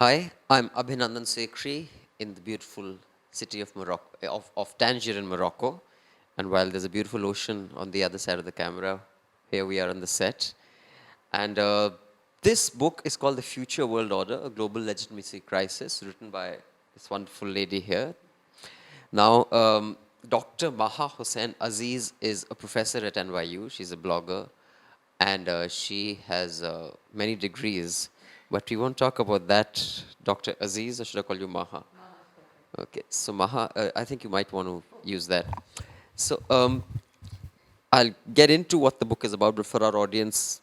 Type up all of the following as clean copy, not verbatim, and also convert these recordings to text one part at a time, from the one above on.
Hi, I'm Abhinandan Sekhri in the beautiful city of Morocco, of Tangier in Morocco. And while there's a beautiful ocean on the other side of the camera, here we are on the set. And this book is called The Future World Order, a Global Legitimacy Crisis, written by this wonderful lady here. Now, Dr. Maha Hussain Aziz is a professor at NYU. She's a blogger, and she has many degrees. But we won't talk about that, Dr. Aziz, or should I call you Maha? Okay, so Maha, I think you might want to use that. So I'll get into what the book is about, but for our audience,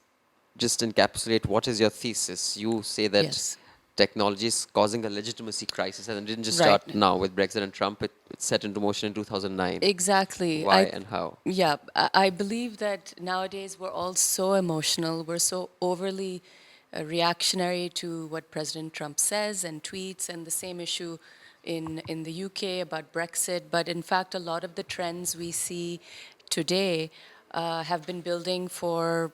just encapsulate what is your thesis. You say that Yes, technology is causing a legitimacy crisis, and it didn't just right. start now with Brexit and Trump. It set into motion in 2009. Exactly. Why and how? Yeah, I believe that nowadays we're all so emotional. We're so overly reactionary to what President Trump says and tweets, and the same issue in the UK about Brexit. But in fact, a lot of the trends we see today have been building for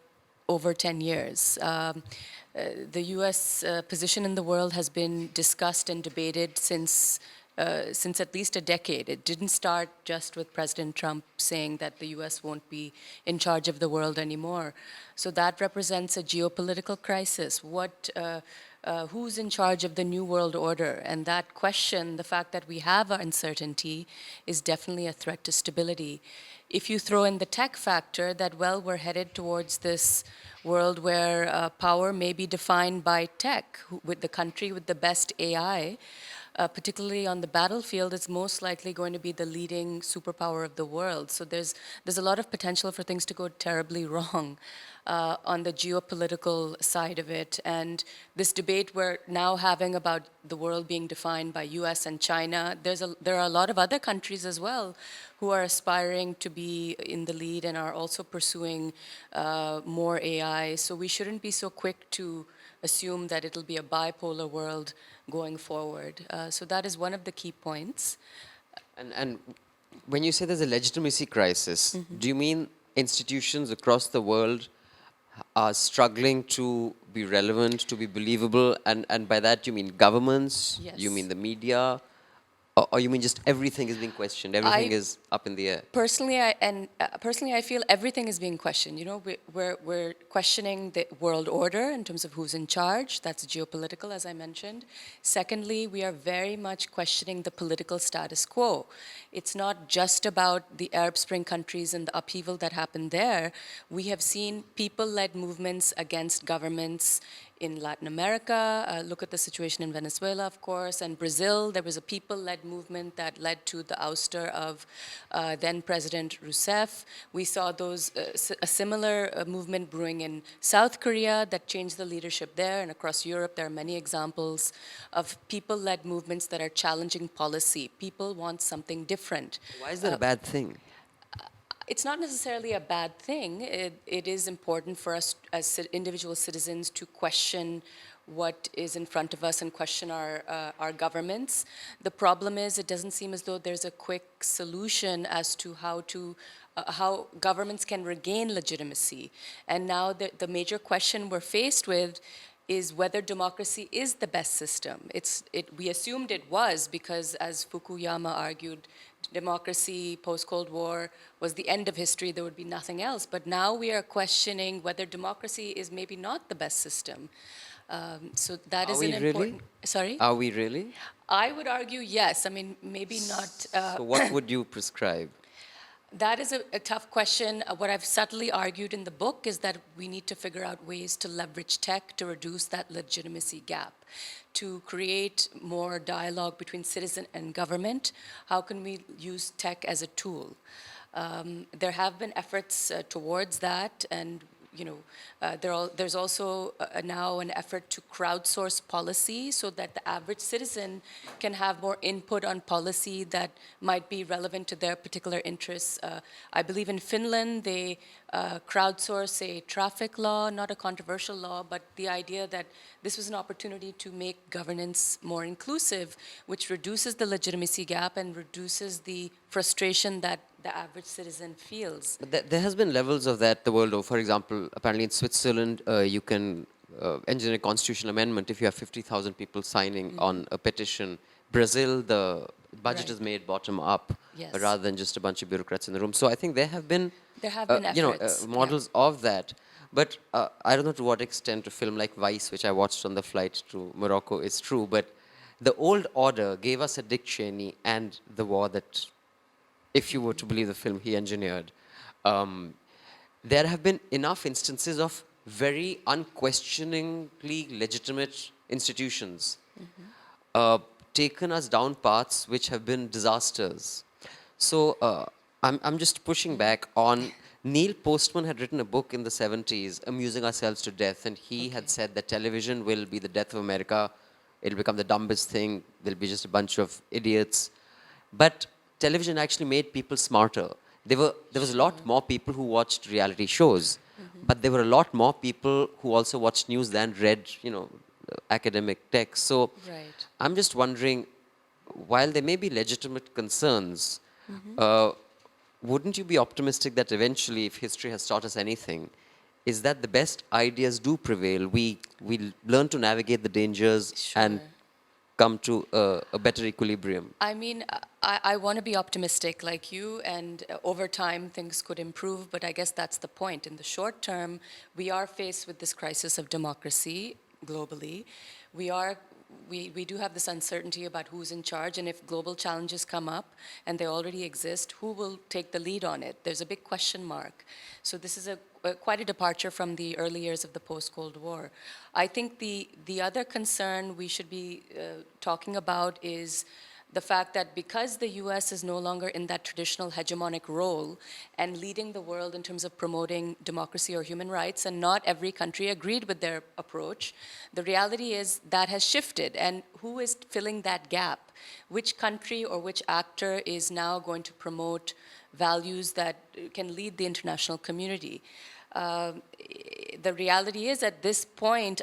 over 10 years. The US position in the world has been discussed and debated since at least a decade. It didn't start just with President Trump saying that the US won't be in charge of the world anymore. So that represents a geopolitical crisis. Who's in charge of the new world order? And that question, the fact that we have uncertainty, is definitely a threat to stability. If you throw in the tech factor that, well, we're headed towards this world where power may be defined by tech, with the country with the best AI, particularly on the battlefield, is most likely going to be the leading superpower of the world. So there's a lot of potential for things to go terribly wrong on the geopolitical side of it. And this debate we're now having about the world being defined by U.S. and China, there are a lot of other countries as well who are aspiring to be in the lead and are also pursuing more AI. So we shouldn't be so quick to assume that it'll be a bipolar world going forward. So that is one of the key points. And when you say there's a legitimacy crisis, do you mean institutions across the world are struggling to be relevant, to be believable? And by that, you mean governments, you mean Yes. the media, or you mean just everything is being questioned, everything I is up in the air? personally, I feel everything is being questioned. You know, we're questioning the world order in terms of who's in charge. That's geopolitical, as I mentioned. Secondly, we are very much questioning the political status quo. It's not just about the Arab Spring countries and the upheaval that happened there. We have seen people-led movements against governments in Latin America. Look at the situation in Venezuela, of course, and Brazil. There was a people-led movement that led to the ouster of then President Rousseff. We saw a similar movement brewing in South Korea that changed the leadership there, and across Europe there are many examples of people-led movements that are challenging policy. People want something different. Why is that a bad thing? It's not necessarily a bad thing. It is important for us as individual citizens to question what is in front of us and question our governments. The problem is it doesn't seem as though there's a quick solution as to how governments can regain legitimacy. And now the major question we're faced with is whether democracy is the best system. We assumed it was because, as Fukuyama argued, democracy post-Cold War was the end of history, there would be nothing else. But now we are questioning whether democracy is maybe not the best system. So that Are is an we really? important, sorry? Are we really? I would argue yes. I mean, maybe not. So what would you prescribe? That is a tough question. What I've subtly argued in the book is that we need to figure out ways to leverage tech to reduce that legitimacy gap, to create more dialogue between citizen and government. How can we use tech as a tool? There have been efforts towards that, and there's also now an effort to crowdsource policy so that the average citizen can have more input on policy that might be relevant to their particular interests. I believe in Finland, they crowdsource a traffic law, not a controversial law, but the idea that this was an opportunity to make governance more inclusive, which reduces the legitimacy gap and reduces the frustration that the average citizen feels. But there has been levels of that the world over. For example, apparently in Switzerland, you can engineer constitutional amendment if you have 50,000 people signing on a petition. Brazil, the budget is Right. made bottom up Yes. rather than just a bunch of bureaucrats in the room. So I think there have been, There have been efforts. Yeah. models of that. But I don't know to what extent a film like Vice, which I watched on the flight to Morocco, is true. But the old order gave us a Dick Cheney and the war that, if you were to believe the film, he engineered. Um, there have been enough instances of very unquestioningly legitimate institutions uh, taken us down paths which have been disasters. So I'm just pushing back on. Neil Postman had written a book in the 70s, Amusing Ourselves to Death, and he Okay. had said that television will be the death of America. It'll become the dumbest thing. There'll be just a bunch of idiots. But television actually made people smarter. There was a lot more people who watched reality shows, but there were a lot more people who also watched news than read, academic texts. So Right. I'm just wondering, while there may be legitimate concerns, uh, wouldn't you be optimistic that eventually, if history has taught us anything, is that the best ideas do prevail? We learn to navigate the dangers and Sure. come to a better equilibrium. I mean, I want to be optimistic like you, and over time things could improve, but I guess that's the point. In the short term, we are faced with this crisis of democracy globally. We are. We do have this uncertainty about who's in charge, and if global challenges come up, and they already exist, who will take the lead on it? There's a big question mark. So this is quite a departure from the early years of the post-Cold War. I think the other concern we should be talking about is the fact that because the US is no longer in that traditional hegemonic role and leading the world in terms of promoting democracy or human rights, and not every country agreed with their approach, the reality is that has shifted. And who is filling that gap? Which country or which actor is now going to promote values that can lead the international community? The reality is, at this point,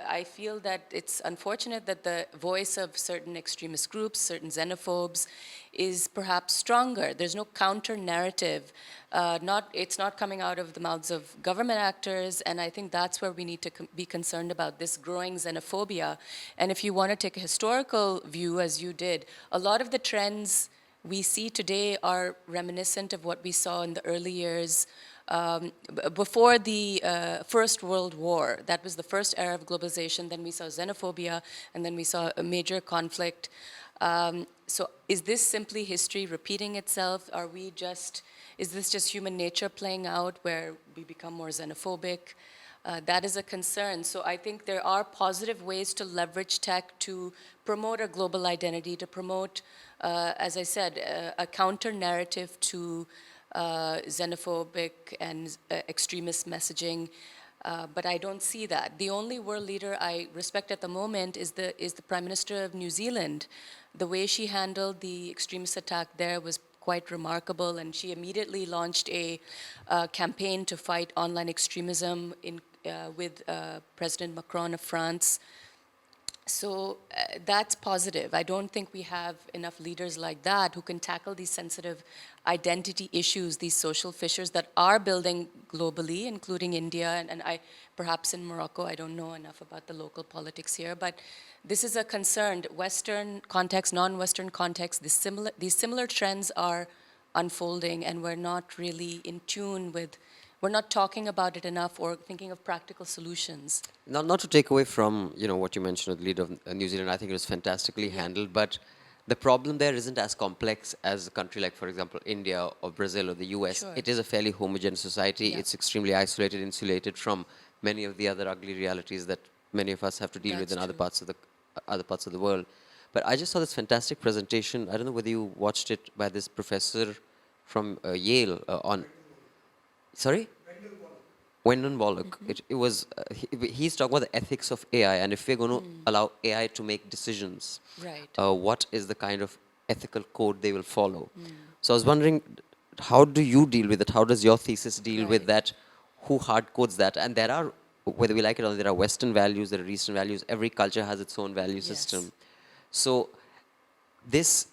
I feel that it's unfortunate that the voice of certain extremist groups, certain xenophobes, is perhaps stronger. There's no counter narrative. It's not coming out of the mouths of government actors, and I think that's where we need to be concerned about this growing xenophobia. And if you want to take a historical view, as you did, a lot of the trends we see today are reminiscent of what we saw in the early years before the First World War. That was the first era of globalization. Then we saw xenophobia, and then we saw a major conflict. So is this simply history repeating itself? Is this just human nature playing out where we become more xenophobic? That is a concern. So I think there are positive ways to leverage tech to promote a global identity, to promote, as I said, a counter narrative to xenophobic and extremist messaging, but I don't see that. The only world leader I respect at the moment is the Prime Minister of New Zealand. The way she handled the extremist attack there was quite remarkable, and she immediately launched a campaign to fight online extremism with President Macron of France. So that's positive. I don't think we have enough leaders like that who can tackle these sensitive identity issues, these social fissures that are building globally, including India and perhaps in Morocco. I don't know enough about the local politics here, but this is a concern. Western context, non-Western context, these similar trends are unfolding, and we're not really in tune with. We're not talking about it enough or thinking of practical solutions. Not to take away from what you mentioned with the leader of New Zealand, I think it was fantastically Yeah. handled. But the problem there isn't as complex as a country like, for example, India or Brazil or the US. Sure. It is a fairly homogeneous society. Yeah. It's extremely isolated, insulated from many of the other ugly realities that many of us have to deal with That's in true. other parts of the world. But I just saw this fantastic presentation. I don't know whether you watched it, by this professor from Yale on. Sorry. Wyndham Wallach. He's talking about the ethics of AI, and if we're going to allow AI to make decisions, Right. what is the kind of ethical code they will follow? So I was wondering, how do you deal with it? How does your thesis deal with Right. that? Who hard codes that? And there are, whether we like it or not, there are Western values, there are Eastern values. Every culture has its own value Yes. system. So this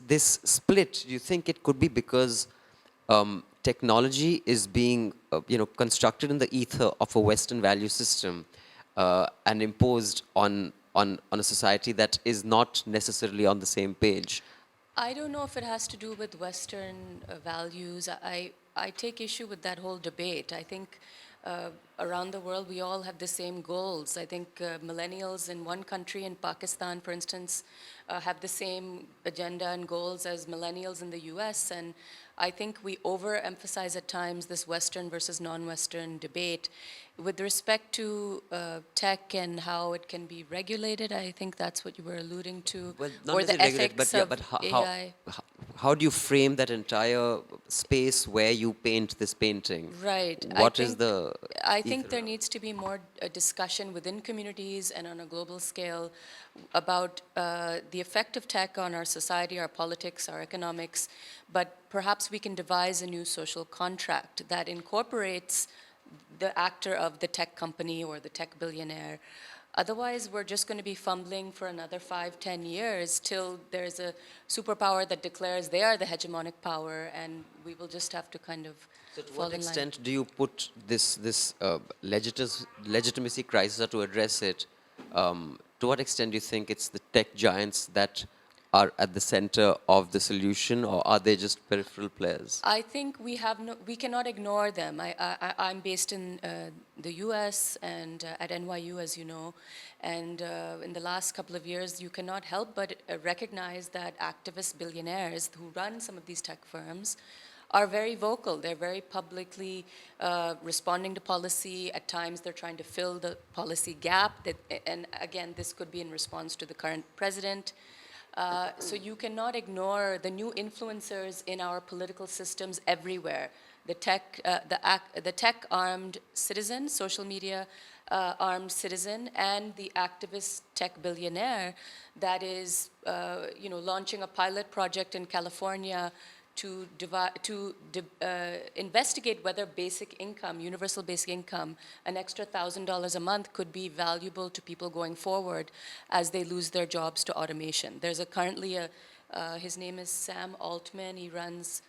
split, do you think it could be because technology is being constructed in the ether of a Western value system, and imposed on a society that is not necessarily on the same page. I don't know if it has to do with Western values. I take issue with that whole debate. I think around the world we all have the same goals. I think millennials in one country, in Pakistan, for instance, have the same agenda and goals as millennials in the US. And I think we overemphasize at times this Western versus non-Western debate. With respect to tech and how it can be regulated, I think that's what you were alluding to, Well, not or the necessarily regulated, ethics but yeah, of but AI. how do you frame that entire space where you paint this painting? Right. What is the I think ether there around? needs to be more discussion within communities and on a global scale about the effect of tech on our society, our politics, our economics. But perhaps we can devise a new social contract that incorporates the actor of the tech company or the tech billionaire. Otherwise, we're just going to be fumbling for another 5, 10 years till there's a superpower that declares they are the hegemonic power, and we will just have to kind of So to fall what in line. extent do you put this legitimacy crisis, or to address it? To what extent do you think it's the tech giants that are at the center of the solution, or are they just peripheral players? I think we cannot ignore them. I'm based in the U.S. and at NYU, as you know, and in the last couple of years, you cannot help but recognize that activist billionaires who run some of these tech firms are very vocal. They're very publicly responding to policy. At times, they're trying to fill the policy gap. And again, this could be in response to the current president. So you cannot ignore the new influencers in our political systems everywhere. The tech-armed citizen, social media armed citizen, and the activist tech billionaire that is, launching a pilot project in California to investigate whether basic income, universal basic income, an extra $1,000 a month could be valuable to people going forward as they lose their jobs to automation. There's his name is Sam Altman. He runs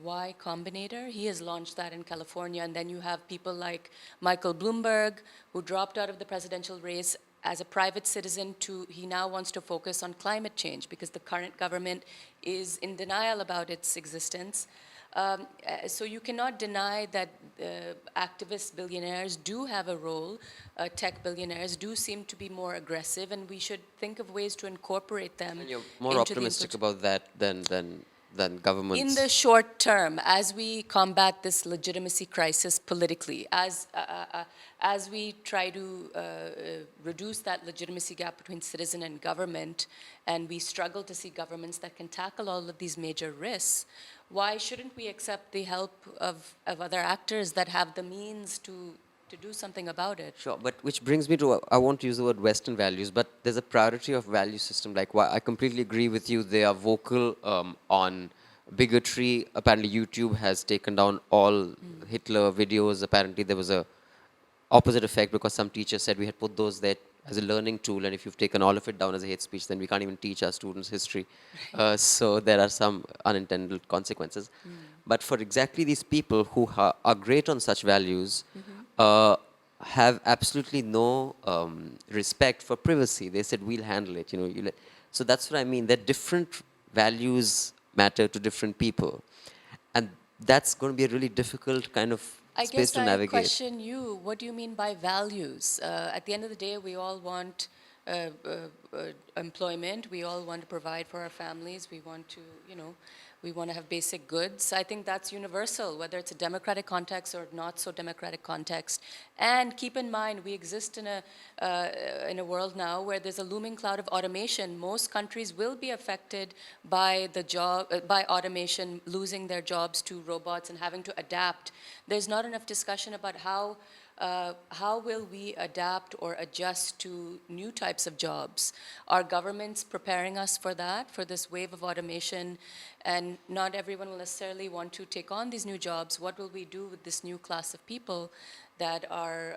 Y Combinator. He has launched that in California. And then you have people like Michael Bloomberg, who dropped out of the presidential race as a private citizen he now wants to focus on climate change because the current government is in denial about its existence. So you cannot deny that activist billionaires do have a role. Tech billionaires do seem to be more aggressive, and we should think of ways to incorporate them And you're more into the optimistic about that than in governments. the short term, as we combat this legitimacy crisis politically, as we try to reduce that legitimacy gap between citizen and government, and we struggle to see governments that can tackle all of these major risks, why shouldn't we accept the help of other actors that have the means to do something about it? Sure, but which brings me to, I won't use the word Western values, but there's a priority of value system. Like, why I completely agree with you. They are vocal on bigotry. Apparently, YouTube has taken down all Hitler videos. Apparently, there was a opposite effect because some teacher said we had put those there as a learning tool, and if you've taken all of it down as a hate speech, then we can't even teach our students history. So there are some unintended consequences. But for exactly these people who are great on such values, uh, have absolutely no respect for privacy. They said we'll handle it. So that's what I mean. That different values matter to different people, and that's going to be a really difficult kind of I space guess to I navigate. question you. What do you mean by values? At the end of the day, we all want uh, uh, uh, employment. We all want to provide for our families. We want to, we want to have basic goods. I think that's universal, whether it's a democratic context or not so democratic context. And keep in mind, we exist in a world now where there's a looming cloud of automation. Most countries will be affected by by automation, losing their jobs to robots and having to adapt. There's not enough discussion about how will we adapt or adjust to new types of jobs? Are governments preparing us for that, for this wave of automation? And not everyone will necessarily want to take on these new jobs. What will we do with this new class of people that are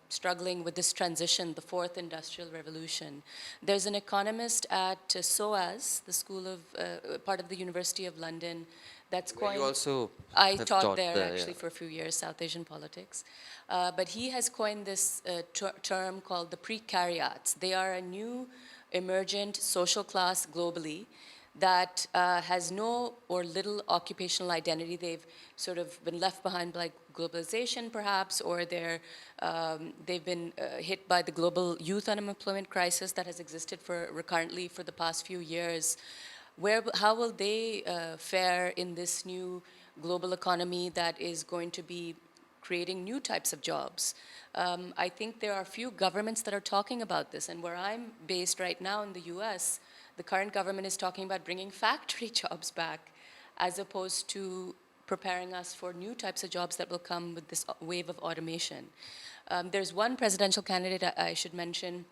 struggling with this transition, the fourth industrial revolution? There's an economist at SOAS, the school of, part of the University of London, that's Where you coined. also I have taught taught there there, actually yeah. for a few years, South Asian politics. But he has coined this term called the precariats. They are a new emergent social class globally that has no or little occupational identity. They've sort of been left behind by globalization, perhaps, or they've been hit by the global youth unemployment crisis that has existed recurrently for the past few years. How will they fare in this new global economy that is going to be creating new types of jobs? I think there are few governments that are talking about this, and where I'm based right now in the US, the current government is talking about bringing factory jobs back as opposed to preparing us for new types of jobs that will come with this wave of automation. There's one presidential candidate I should mention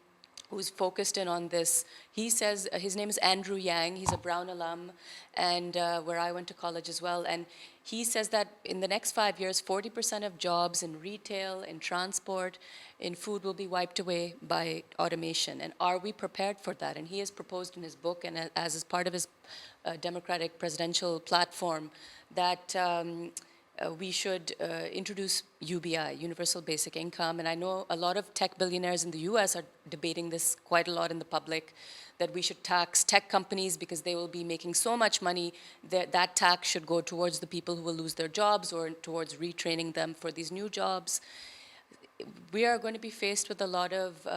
who's focused in on this. He says, his name is Andrew Yang, he's a Brown alum, and where I went to college as well, and he says that in the next 5 years, 40% of jobs in retail, in transport, in food will be wiped away by automation. And are we prepared for that? And he has proposed in his book, and as part of his Democratic presidential platform, that we should introduce UBI, Universal Basic Income. And I know a lot of tech billionaires in the US are debating this quite a lot in the public, that we should tax tech companies because they will be making so much money that that tax should go towards the people who will lose their jobs or towards retraining them for these new jobs. We are going to be faced with a lot of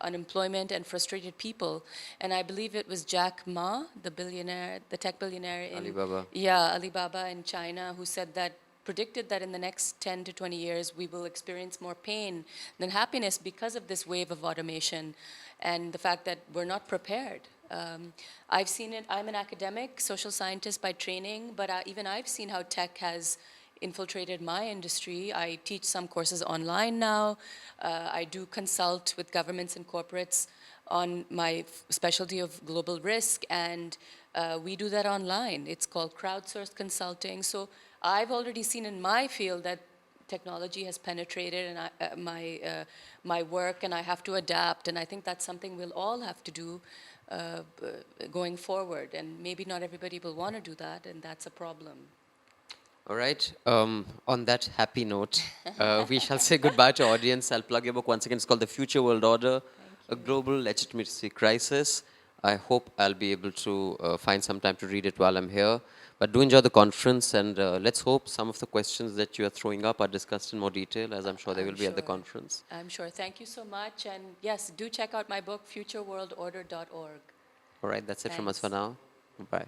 unemployment and frustrated people. And I believe it was Jack Ma, the billionaire, the tech billionaire in Alibaba. yeah, Alibaba in China, who said that predicted that in the next 10 to 20 years we will experience more pain than happiness because of this wave of automation and the fact that we're not prepared. I've seen it. I'm an academic, social scientist by training, but even I've seen how tech has infiltrated my industry. I teach some courses online now. I do consult with governments and corporates on my specialty of global risk, and we do that online. It's called crowdsourced consulting. So I've already seen in my field that technology has penetrated and my work, and I have to adapt. And I think that's something we'll all have to do going forward. And maybe not everybody will want to do that, and that's a problem. All right. On that happy note, we shall say goodbye to audience. I'll plug your book once again. It's called The Future World Order, A Thank you. Global Legitimacy Crisis. I hope I'll be able to find some time to read it while I'm here. But do enjoy the conference, and let's hope some of the questions that you are throwing up are discussed in more detail, as I'm sure they will I'm be at the sure. conference. I'm sure. Thank you so much. And yes, do check out my book, futureworldorder.org. All right, that's it from us for Thanks. now. Bye.